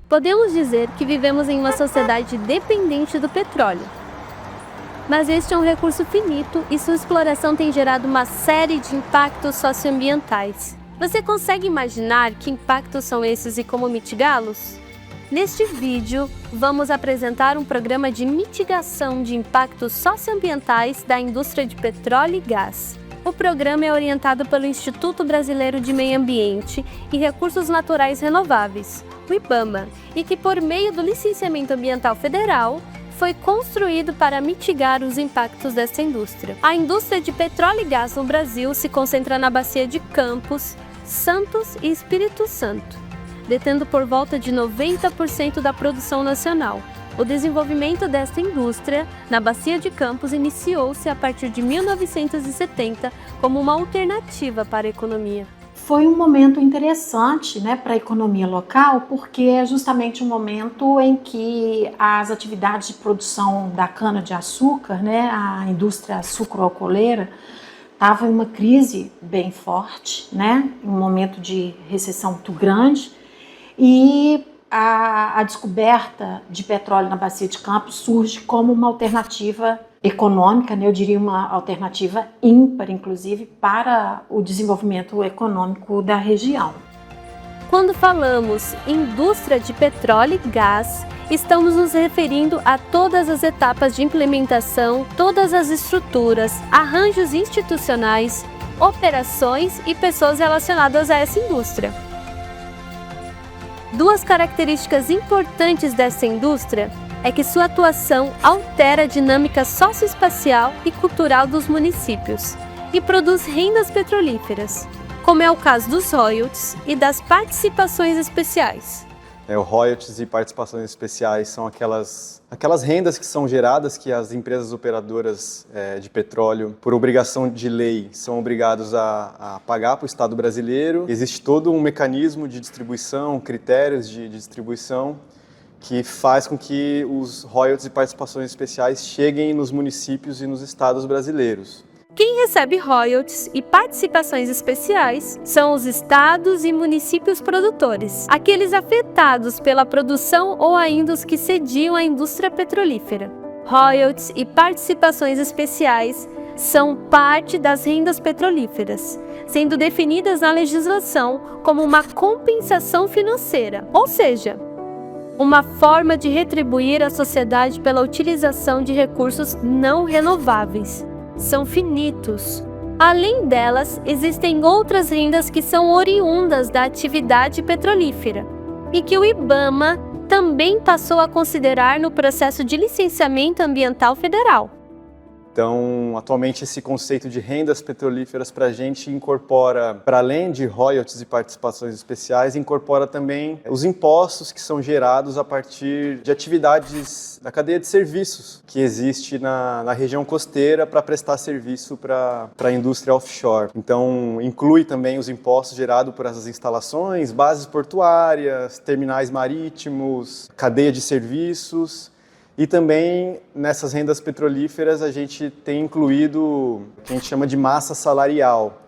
Podemos dizer que vivemos em uma sociedade dependente do petróleo. Mas este é um recurso finito e sua exploração tem gerado uma série de impactos socioambientais. Você consegue imaginar que impactos são esses e como mitigá-los? Neste vídeo, vamos apresentar um programa de mitigação de impactos socioambientais da indústria de petróleo e gás. O programa é orientado pelo Instituto Brasileiro de Meio Ambiente e Recursos Naturais Renováveis, o IBAMA, e que, por meio do Licenciamento Ambiental Federal, foi construído para mitigar os impactos dessa indústria. A indústria de petróleo e gás no Brasil se concentra na bacia de Campos, Santos e Espírito Santo, detendo por volta de 90% da produção nacional. O desenvolvimento desta indústria na bacia de Campos iniciou-se a partir de 1970 como uma alternativa para a economia. Foi um momento interessante, para a economia local, porque é justamente um momento em que as atividades de produção da cana-de-açúcar, a indústria sucroalcooleira, estava em uma crise bem forte, em um momento de recessão muito grande, e a descoberta de petróleo na bacia de Campos surge como uma alternativa econômica, eu diria uma alternativa ímpar, inclusive, para o desenvolvimento econômico da região. Quando falamos indústria de petróleo e gás, estamos nos referindo a todas as etapas de implementação, todas as estruturas, arranjos institucionais, operações e pessoas relacionadas a essa indústria. Duas características importantes dessa indústria é que sua atuação altera a dinâmica socioespacial e cultural dos municípios e produz rendas petrolíferas, como é o caso dos royalties e das participações especiais. O royalties e participações especiais são aquelas rendas que são geradas, que as empresas operadoras de petróleo, por obrigação de lei, são obrigados a pagar para o Estado brasileiro. Existe todo um mecanismo de distribuição, critérios de distribuição, que faz com que os royalties e participações especiais cheguem nos municípios e nos estados brasileiros. Quem recebe royalties e participações especiais são os estados e municípios produtores, aqueles afetados pela produção ou ainda os que cediam à indústria petrolífera. Royalties e participações especiais são parte das rendas petrolíferas, sendo definidas na legislação como uma compensação financeira, ou seja, uma forma de retribuir a sociedade pela utilização de recursos não renováveis. São finitos. Além delas, existem outras rendas que são oriundas da atividade petrolífera e que o IBAMA também passou a considerar no processo de licenciamento ambiental federal. Então, atualmente, esse conceito de rendas petrolíferas para a gente incorpora, para além de royalties e participações especiais, incorpora também os impostos que são gerados a partir de atividades da cadeia de serviços que existe na região costeira para prestar serviço para a indústria offshore. Então, inclui também os impostos gerados por essas instalações, bases portuárias, terminais marítimos, cadeia de serviços. E também, nessas rendas petrolíferas, a gente tem incluído o que a gente chama de massa salarial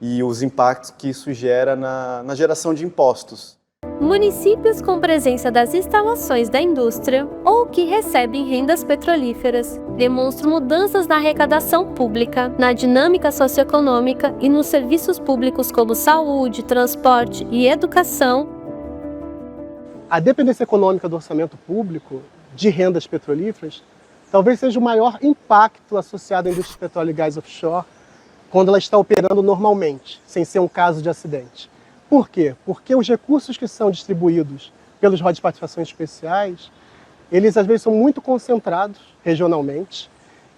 e os impactos que isso gera na geração de impostos. Municípios com presença das instalações da indústria ou que recebem rendas petrolíferas demonstram mudanças na arrecadação pública, na dinâmica socioeconômica e nos serviços públicos como saúde, transporte e educação. A dependência econômica do orçamento público de rendas petrolíferas, talvez seja o maior impacto associado à indústria de petróleo e gás offshore quando ela está operando normalmente, sem ser um caso de acidente. Por quê? Porque os recursos que são distribuídos pelos royalties de participações especiais, eles às vezes são muito concentrados regionalmente,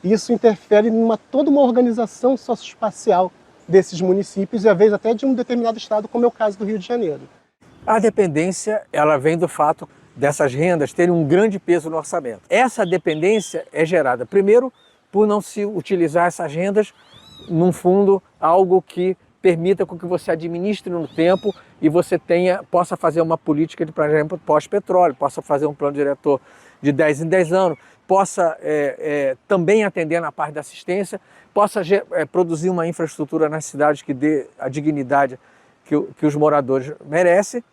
e isso interfere em toda uma organização socioespacial desses municípios e às vezes até de um determinado estado, como é o caso do Rio de Janeiro. A dependência, ela vem do fato dessas rendas terem um grande peso no orçamento. Essa dependência é gerada, primeiro, por não se utilizar essas rendas num fundo, algo que permita com que você administre no tempo e você possa fazer uma política de, por exemplo, pós-petróleo, possa fazer um plano diretor de 10 em 10 anos, possa também atender na parte da assistência, possa produzir uma infraestrutura nas cidades que dê a dignidade que os moradores merecem.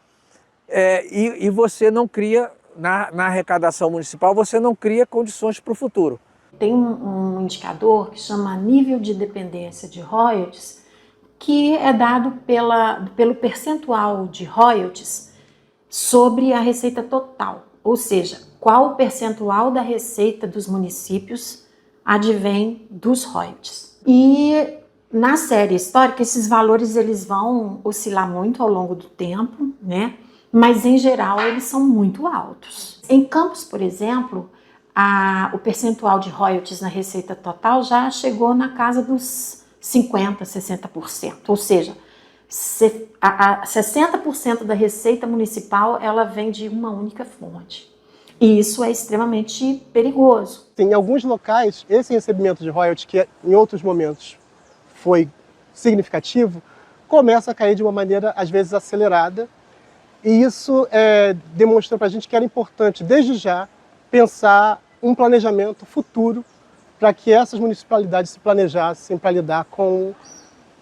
e você não cria, na arrecadação municipal, você não cria condições para o futuro. Tem um indicador que chama nível de dependência de royalties, que é dado pelo percentual de royalties sobre a receita total, ou seja, qual o percentual da receita dos municípios advém dos royalties. E na série histórica, esses valores eles vão oscilar muito ao longo do tempo, né? Mas em geral eles são muito altos. Em Campos, por exemplo, o percentual de royalties na receita total já chegou na casa dos 50%, 60%, ou seja, 60% da receita municipal ela vem de uma única fonte. E isso é extremamente perigoso. Em alguns locais, esse recebimento de royalties, que em outros momentos foi significativo, começa a cair de uma maneira, às vezes, acelerada. E isso demonstrou para a gente que era importante, desde já, pensar um planejamento futuro para que essas municipalidades se planejassem para lidar com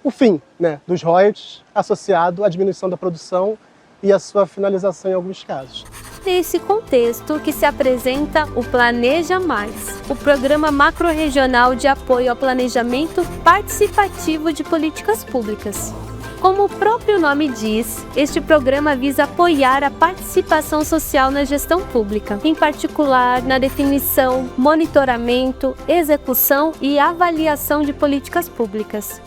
o fim, né, dos royalties associado à diminuição da produção e a sua finalização em alguns casos. Nesse contexto que se apresenta o Planeja Mais, o programa macro-regional de apoio ao planejamento participativo de políticas públicas. Como o próprio nome diz, este programa visa apoiar a participação social na gestão pública, em particular na definição, monitoramento, execução e avaliação de políticas públicas,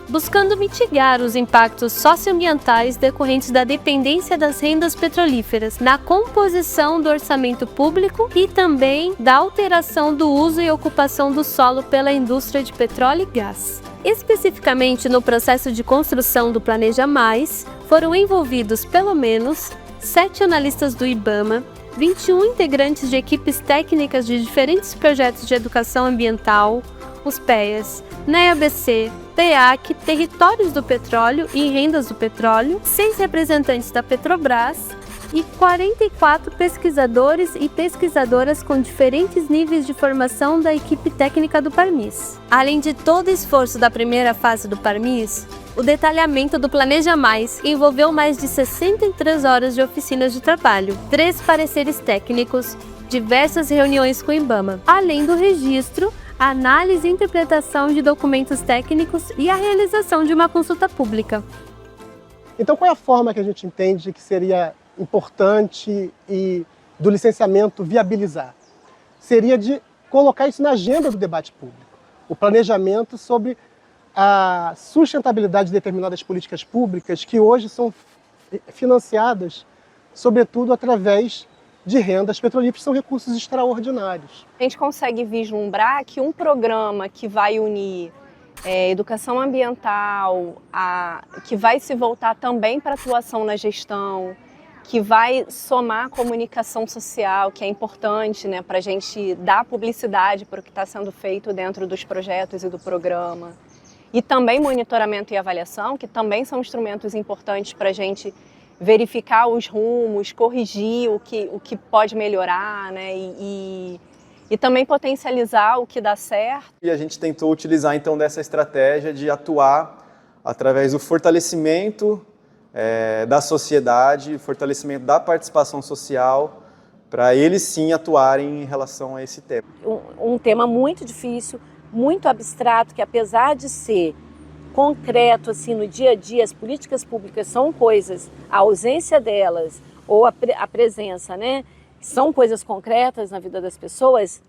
buscando mitigar os impactos socioambientais decorrentes da dependência das rendas petrolíferas na composição do orçamento público e também da alteração do uso e ocupação do solo pela indústria de petróleo e gás. Especificamente no processo de construção do Planeja Mais, foram envolvidos pelo menos 7 analistas do IBAMA, 21 integrantes de equipes técnicas de diferentes projetos de educação ambiental, os PEAs, NEA-BC, PEAC, Territórios do Petróleo e Rendas do Petróleo, 6 representantes da Petrobras e 44 pesquisadores e pesquisadoras com diferentes níveis de formação da equipe técnica do Parmis. Além de todo o esforço da primeira fase do Parmis, o detalhamento do Planeja Mais envolveu mais de 63 horas de oficinas de trabalho, 3 pareceres técnicos, diversas reuniões com o IBAMA, além do registro, a análise e interpretação de documentos técnicos e a realização de uma consulta pública. Então, qual é a forma que a gente entende que seria importante e do licenciamento viabilizar? Seria de colocar isso na agenda do debate público. O planejamento sobre a sustentabilidade de determinadas políticas públicas que hoje são financiadas, sobretudo, através de rendas petrolíferas, são recursos extraordinários. A gente consegue vislumbrar que um programa que vai unir educação ambiental, que vai se voltar também para a atuação na gestão, que vai somar a comunicação social, que é importante, né, para a gente dar publicidade para o que está sendo feito dentro dos projetos e do programa. E também monitoramento e avaliação, que também são instrumentos importantes para a gente verificar os rumos, corrigir o que pode melhorar, né, e também potencializar o que dá certo. E a gente tentou utilizar então dessa estratégia de atuar através do fortalecimento da sociedade, fortalecimento da participação social, para eles sim atuarem em relação a esse tema. Um tema muito difícil, muito abstrato, que apesar de ser concreto assim no dia a dia, as políticas públicas são coisas, a ausência delas ou a presença, né, são coisas concretas na vida das pessoas.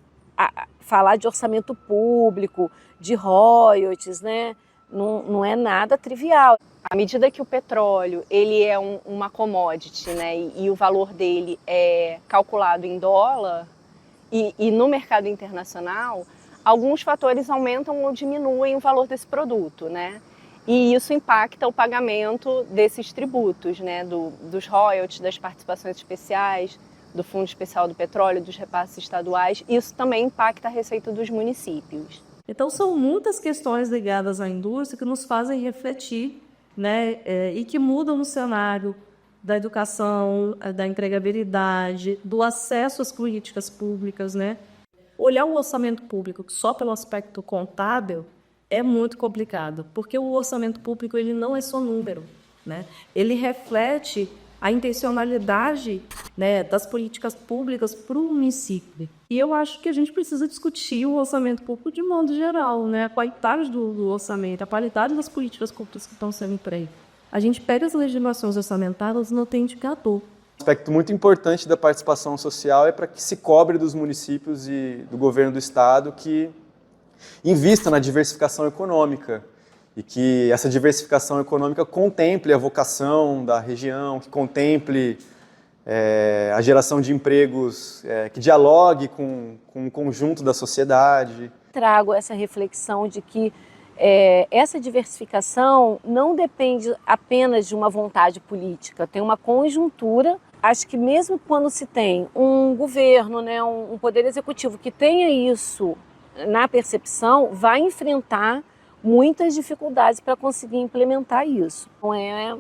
Falar de orçamento público, de royalties, né, não é nada trivial. À medida que o petróleo ele é uma commodity, né, e o valor dele é calculado em dólar e no mercado internacional, alguns fatores aumentam ou diminuem o valor desse produto, né? E isso impacta o pagamento desses tributos, né? Dos royalties, das participações especiais, do Fundo Especial do Petróleo, dos repasses estaduais. Isso também impacta a receita dos municípios. Então, são muitas questões ligadas à indústria que nos fazem refletir, né? E que mudam o cenário da educação, da empregabilidade, do acesso às políticas públicas, né? Olhar o orçamento público só pelo aspecto contábil é muito complicado, porque o orçamento público ele não é só número, né? Ele reflete a intencionalidade, né, das políticas públicas para o município. E eu acho que a gente precisa discutir o orçamento público de modo geral, né, a qualidade do orçamento, a qualidade das políticas públicas que estão sendo empregadas. A gente pega as legislações orçamentárias, não tem indicador. Um aspecto muito importante da participação social é para que se cobre dos municípios e do governo do estado que invista na diversificação econômica e que essa diversificação econômica contemple a vocação da região, que contemple a geração de empregos, que dialogue com o conjunto da sociedade. Trago essa reflexão de que essa diversificação não depende apenas de uma vontade política, tem uma conjuntura. Acho que mesmo quando se tem um governo, né, um poder executivo que tenha isso na percepção, vai enfrentar muitas dificuldades para conseguir implementar isso. Não é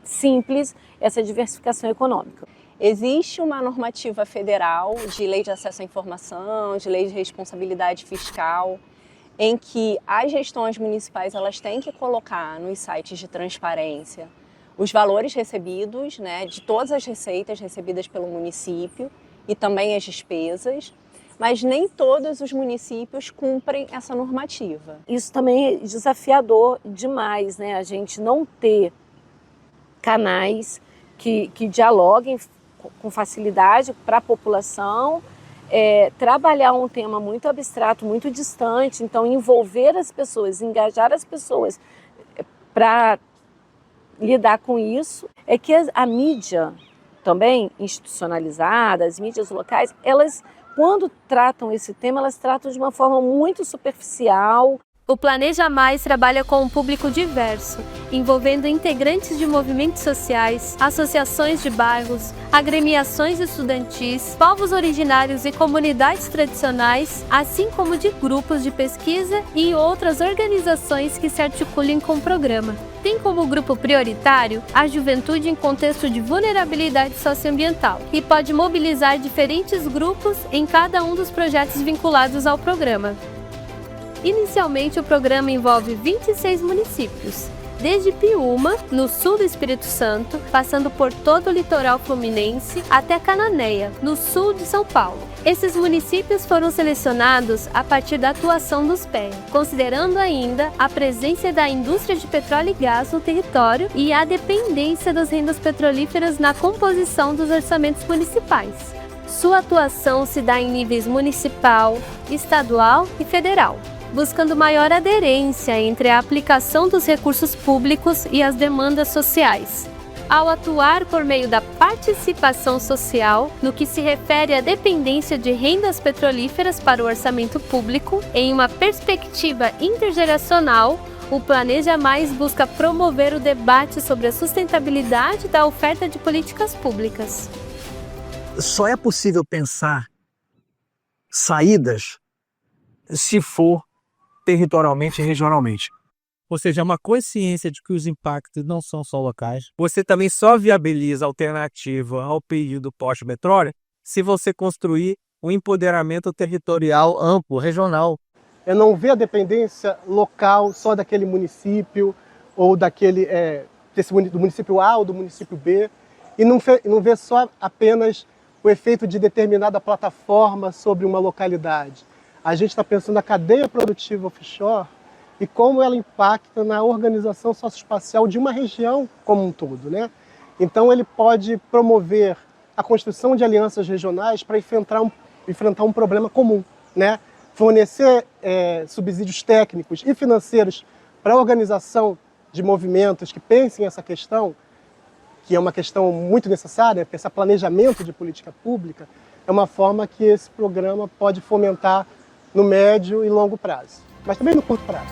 simples essa diversificação econômica. Existe uma normativa federal de lei de acesso à informação, de lei de responsabilidade fiscal, em que as gestões municipais elas têm que colocar nos sites de transparência os valores recebidos, né, de todas as receitas recebidas pelo município e também as despesas, mas nem todos os municípios cumprem essa normativa. Isso também é desafiador demais, né? A gente não ter canais que dialoguem com facilidade para a população, trabalhar um tema muito abstrato, muito distante, então envolver as pessoas, engajar as pessoas para lidar com isso, é que a mídia também institucionalizada, as mídias locais, elas, quando tratam esse tema, elas tratam de uma forma muito superficial. O Planeja Mais trabalha com um público diverso, envolvendo integrantes de movimentos sociais, associações de bairros, agremiações estudantis, povos originários e comunidades tradicionais, assim como de grupos de pesquisa e outras organizações que se articulem com o programa. Tem como grupo prioritário a juventude em contexto de vulnerabilidade socioambiental e pode mobilizar diferentes grupos em cada um dos projetos vinculados ao programa. Inicialmente, o programa envolve 26 municípios, desde Piúma, no sul do Espírito Santo, passando por todo o litoral fluminense, até Cananéia, no sul de São Paulo. Esses municípios foram selecionados a partir da atuação dos PEA, considerando ainda a presença da indústria de petróleo e gás no território e a dependência das rendas petrolíferas na composição dos orçamentos municipais. Sua atuação se dá em níveis municipal, estadual e federal, buscando maior aderência entre a aplicação dos recursos públicos e as demandas sociais. Ao atuar por meio da participação social, no que se refere à dependência de rendas petrolíferas para o orçamento público, em uma perspectiva intergeracional, o Planeja Mais busca promover o debate sobre a sustentabilidade da oferta de políticas públicas. Só é possível pensar saídas se for territorialmente e regionalmente. Ou seja, uma consciência de que os impactos não são só locais. Você também só viabiliza a alternativa ao período pós-petróleo se você construir um empoderamento territorial amplo, regional. É não ver a dependência local só daquele município ou do município A ou do município B e não ver só apenas o efeito de determinada plataforma sobre uma localidade. A gente está pensando na cadeia produtiva offshore e como ela impacta na organização socioespacial de uma região como um todo, né? Então ele pode promover a construção de alianças regionais para enfrentar um problema comum, né? Fornecer subsídios técnicos e financeiros para a organização de movimentos que pensem essa questão, que é uma questão muito necessária, pensar planejamento de política pública, é uma forma que esse programa pode fomentar no médio e longo prazo, mas também no curto prazo.